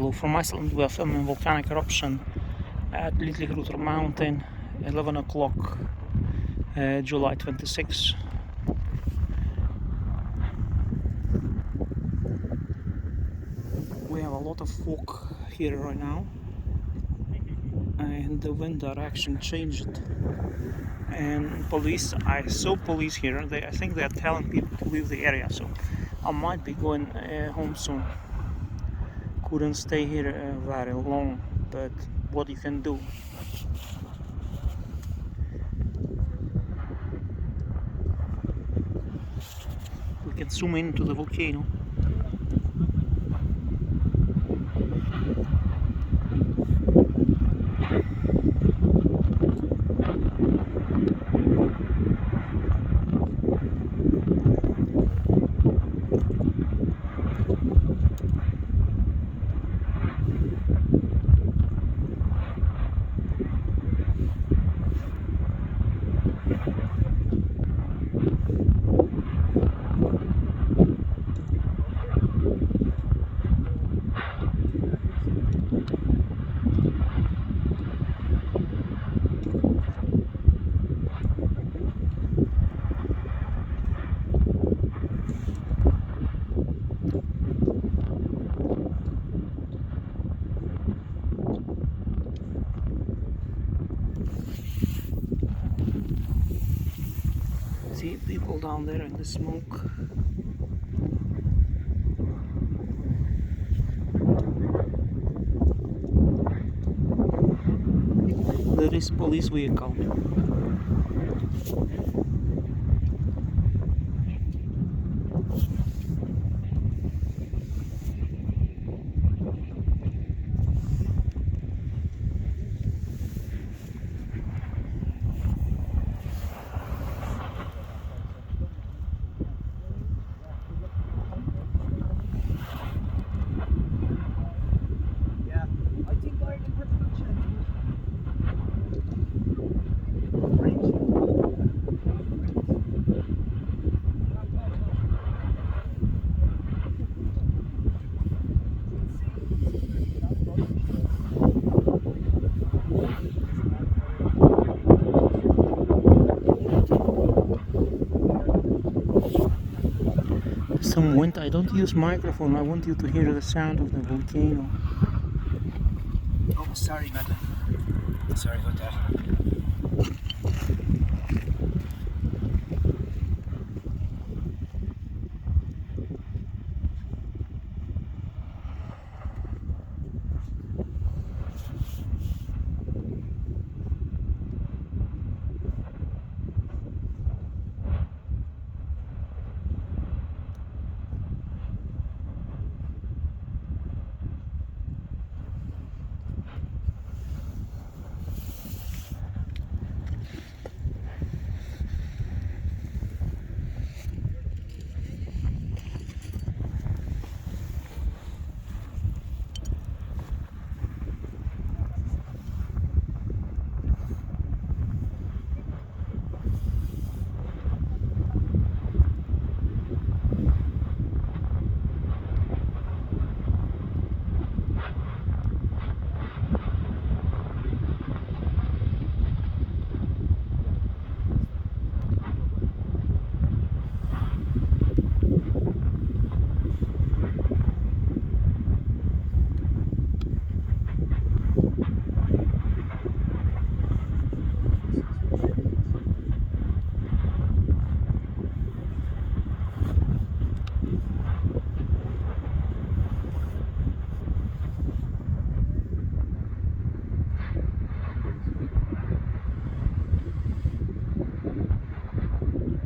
Hello from Iceland. We are filming volcanic eruption at Litlihrutur mountain, 11 o'clock, July 26. We have a lot of fog here right now, and the wind direction changed. And police, I saw police here. I think they are telling people to leave the area, so I might be going home soon. Couldn't stay here very long, but what you can do. We can zoom into the volcano. See people down there in the smoke. There is police vehicle. Some wind. I don't use microphone. I want you to hear the sound of the volcano. Oh, sorry about that. Sorry about that.